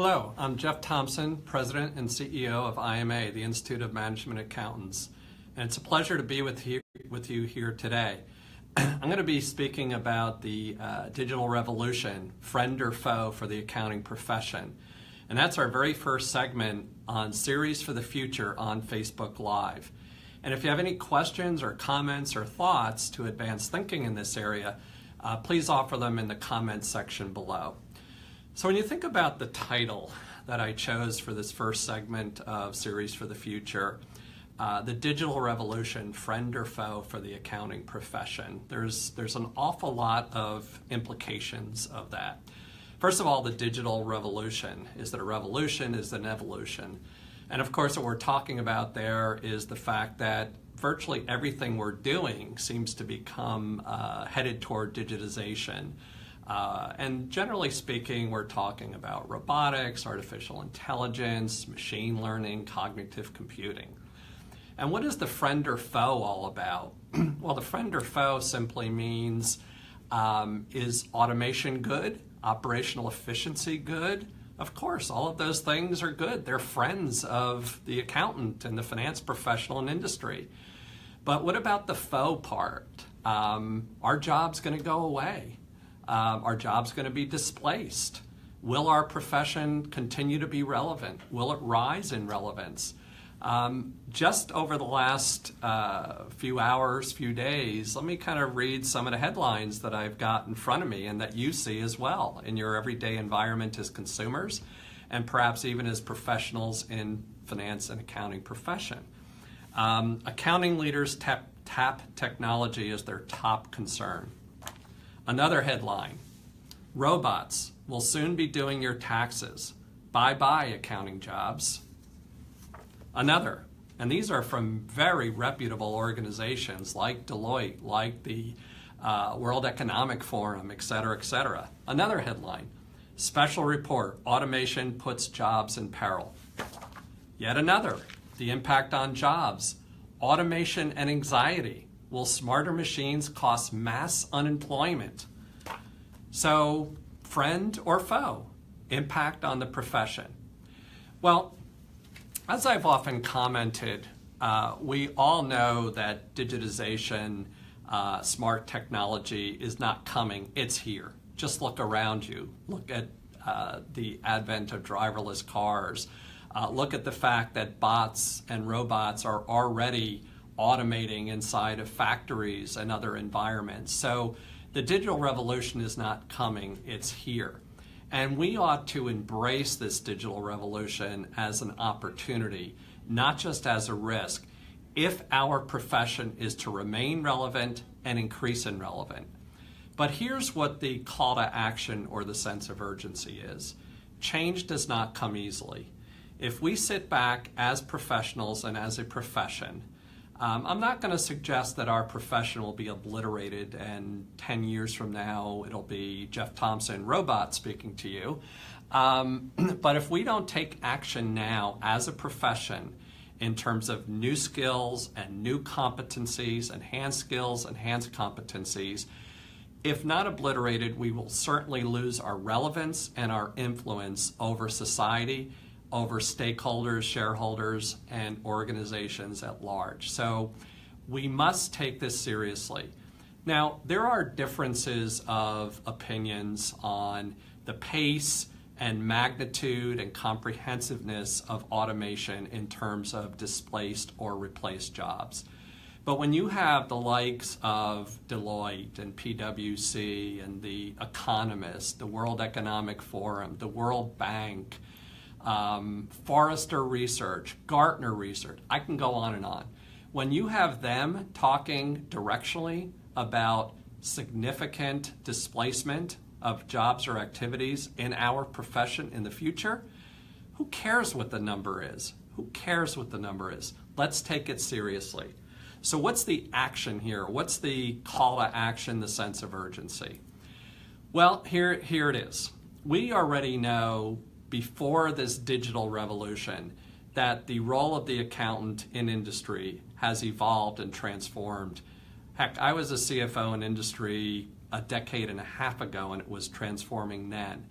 Hello, I'm Jeff Thompson, President and CEO of IMA, the Institute of Management Accountants, and it's a pleasure to be with you here today. I'm going to be speaking about the digital revolution, friend or foe for the accounting profession, and that's our very first segment on Series for the Future on Facebook Live. And if you have any questions or comments or thoughts to advance thinking in this area, please offer them in the comments section below. So when you think about the title that I chose for this first segment of Series for the Future, the digital revolution, friend or foe for the accounting profession, there's an awful lot of implications of that. First of all, the digital revolution. Is it a revolution? Is it an evolution? And of course, what we're talking about there is the fact that virtually everything we're doing seems to become headed toward digitization. And generally speaking, we're talking about robotics, artificial intelligence, machine learning, cognitive computing. And what is the friend or foe all about? Well, the friend or foe simply means, is automation good? Operational efficiency good? Of course, all of those things are good. They're friends of the accountant and the finance professional and industry. But what about the foe part? Our job's going to go away. Our job's going to be displaced. Will our profession continue to be relevant? Will it rise in relevance? Just over the last few hours, few days, let me kind of read some of the headlines that I've got in front of me and that you see as well in your everyday environment as consumers and perhaps even as professionals in finance and accounting profession. Accounting leaders tap technology as their top concern. Another headline, robots will soon be doing your taxes. Bye-bye accounting jobs. Another, and these are from very reputable organizations like Deloitte, like the World Economic Forum, et cetera, et cetera. Another headline, special report, automation puts jobs in peril. Yet another, the impact on jobs, automation and anxiety. Will smarter machines cause mass unemployment? So, friend or foe, impact on the profession. Well, as I've often commented, we all know that digitization, smart technology is not coming, it's here. Just look around you. Look at the advent of driverless cars. Look at the fact that bots and robots are already automating inside of factories and other environments. So the digital revolution is not coming, it's here. And we ought to embrace this digital revolution as an opportunity, not just as a risk, if our profession is to remain relevant and increase in relevance. But here's what the call to action or the sense of urgency is. Change does not come easily. If we sit back as professionals and as a profession, I'm not going to suggest that our profession will be obliterated and 10 years from now it'll be Jeff Thompson, robot, speaking to you. But if we don't take action now as a profession in terms of new skills and new competencies, enhanced skills, enhanced competencies, if not obliterated, we will certainly lose our relevance and our influence over society, over stakeholders, shareholders, and organizations at large. So we must take this seriously. Now, there are differences of opinions on the pace and magnitude and comprehensiveness of automation in terms of displaced or replaced jobs. But when you have the likes of Deloitte and PwC and The Economist, the World Economic Forum, the World Bank, Forrester Research, Gartner Research, I can go on and on. When you have them talking directionally about significant displacement of jobs or activities in our profession in the future, who cares what the number is? Who cares what the number is? Let's take it seriously. So what's the action here? What's the call to action, the sense of urgency? Well, here it is. We already know before this digital revolution that the role of the accountant in industry has evolved and transformed. Heck, I was a CFO in industry a decade and a half ago and it was transforming then.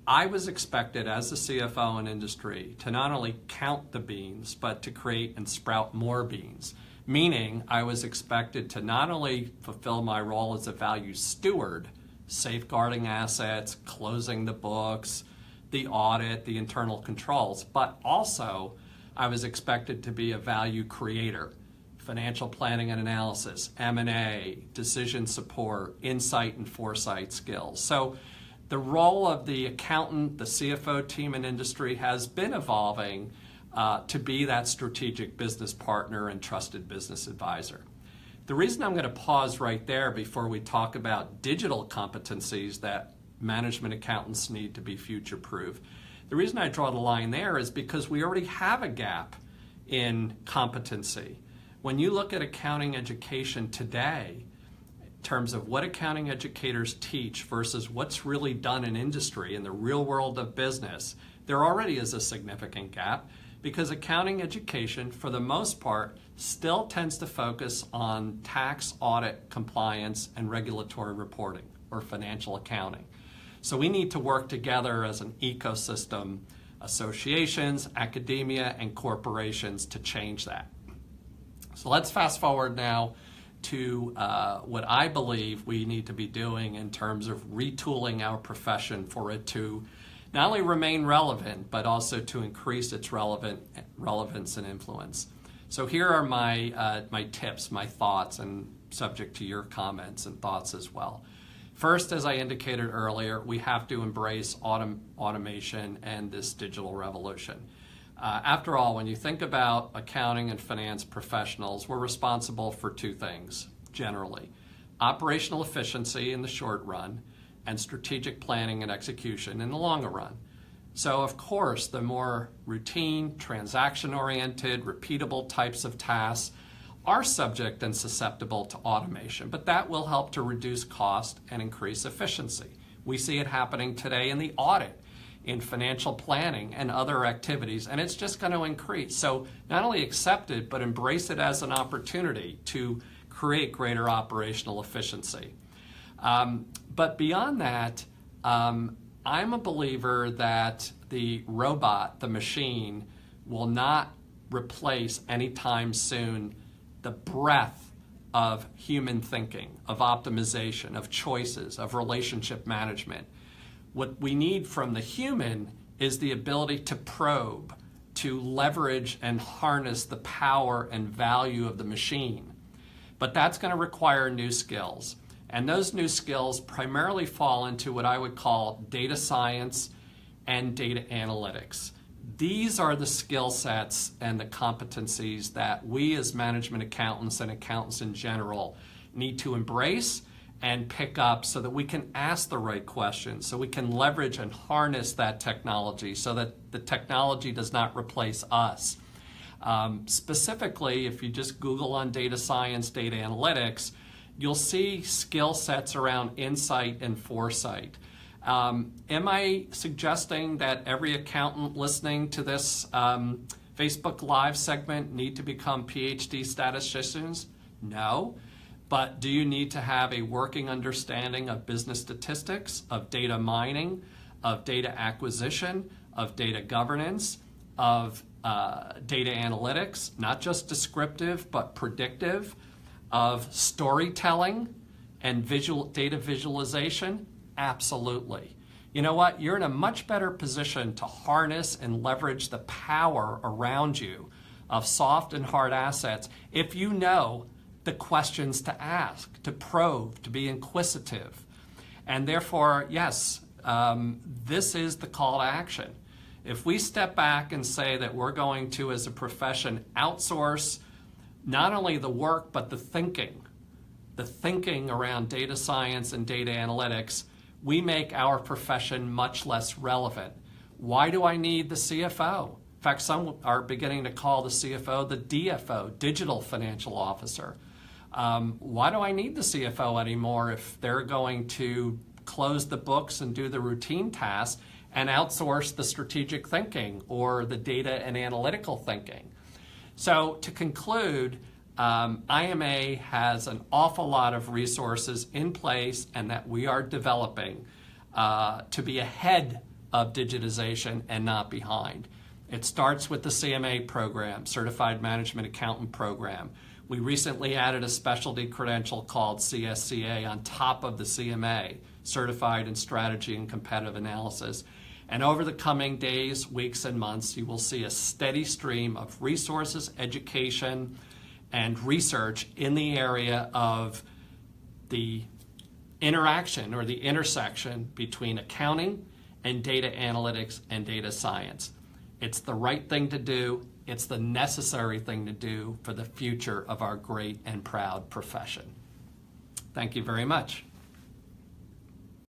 I was expected as the CFO in industry to not only count the beans, but to create and sprout more beans. Meaning I was expected to not only fulfill my role as a value steward, safeguarding assets, closing the books, the audit, the internal controls, but also I was expected to be a value creator, financial planning and analysis, M&A, decision support, insight and foresight skills. So the role of the accountant, the CFO team in industry has been evolving to be that strategic business partner and trusted business advisor. The reason I'm going to pause right there before we talk about digital competencies that management accountants need to be future-proof, the reason I draw the line there is because we already have a gap in competency. When you look at accounting education today, in terms of what accounting educators teach versus what's really done in industry, in the real world of business, there already is a significant gap because accounting education, for the most part, still tends to focus on tax, audit, compliance, and regulatory reporting, or financial accounting. So we need to work together as an ecosystem, associations, academia, and corporations to change that. So let's fast forward now to what I believe we need to be doing in terms of retooling our profession for it to not only remain relevant, but also to increase its relevance and influence. So here are my tips, my thoughts, and subject to your comments and thoughts as well. First, as I indicated earlier, we have to embrace automation and this digital revolution. After all, when you think about accounting and finance professionals, we're responsible for two things, generally. Operational efficiency in the short run, and strategic planning and execution in the longer run. So, of course, the more routine, transaction-oriented, repeatable types of tasks are subject and susceptible to automation, but that will help to reduce cost and increase efficiency. We see it happening today in the audit, in financial planning and other activities, and it's just going to increase. So not only accept it, but embrace it as an opportunity to create greater operational efficiency. But beyond that, I'm a believer that the robot, the machine, will not replace anytime soon the breadth of human thinking, of optimization, of choices, of relationship management. What we need from the human is the ability to probe, to leverage and harness the power and value of the machine. But that's going to require new skills. And those new skills primarily fall into what I would call data science and data analytics. These are the skill sets and the competencies that we as management accountants and accountants in general need to embrace and pick up so that we can ask the right questions, so we can leverage and harness that technology so that the technology does not replace us. Specifically, if you just Google on data science, data analytics, you'll see skill sets around insight and foresight. Am I suggesting that every accountant listening to this Facebook Live segment need to become PhD statisticians? No. But do you need to have a working understanding of business statistics, of data mining, of data acquisition, of data governance, of data analytics, not just descriptive but predictive, of storytelling and data visualization? Absolutely. You know what? You're in a much better position to harness and leverage the power around you of soft and hard assets if you know the questions to ask, to probe, to be inquisitive. And therefore, yes, this is the call to action. If we step back and say that we're going to, as a profession, outsource not only the work, but the thinking around data science and data analytics, we make our profession much less relevant. Why do I need the CFO? In fact, some are beginning to call the CFO the DFO, Digital Financial Officer. Why do I need the CFO anymore if they're going to close the books and do the routine tasks and outsource the strategic thinking or the data and analytical thinking? So to conclude, IMA has an awful lot of resources in place and that we are developing to be ahead of digitization and not behind. It starts with the CMA program, Certified Management Accountant program. We recently added a specialty credential called CSCA on top of the CMA, Certified in Strategy and Competitive Analysis. And over the coming days, weeks, and months, you will see a steady stream of resources, education, and research in the area of the interaction or the intersection between accounting and data analytics and data science. It's the right thing to do. It's the necessary thing to do for the future of our great and proud profession. Thank you very much.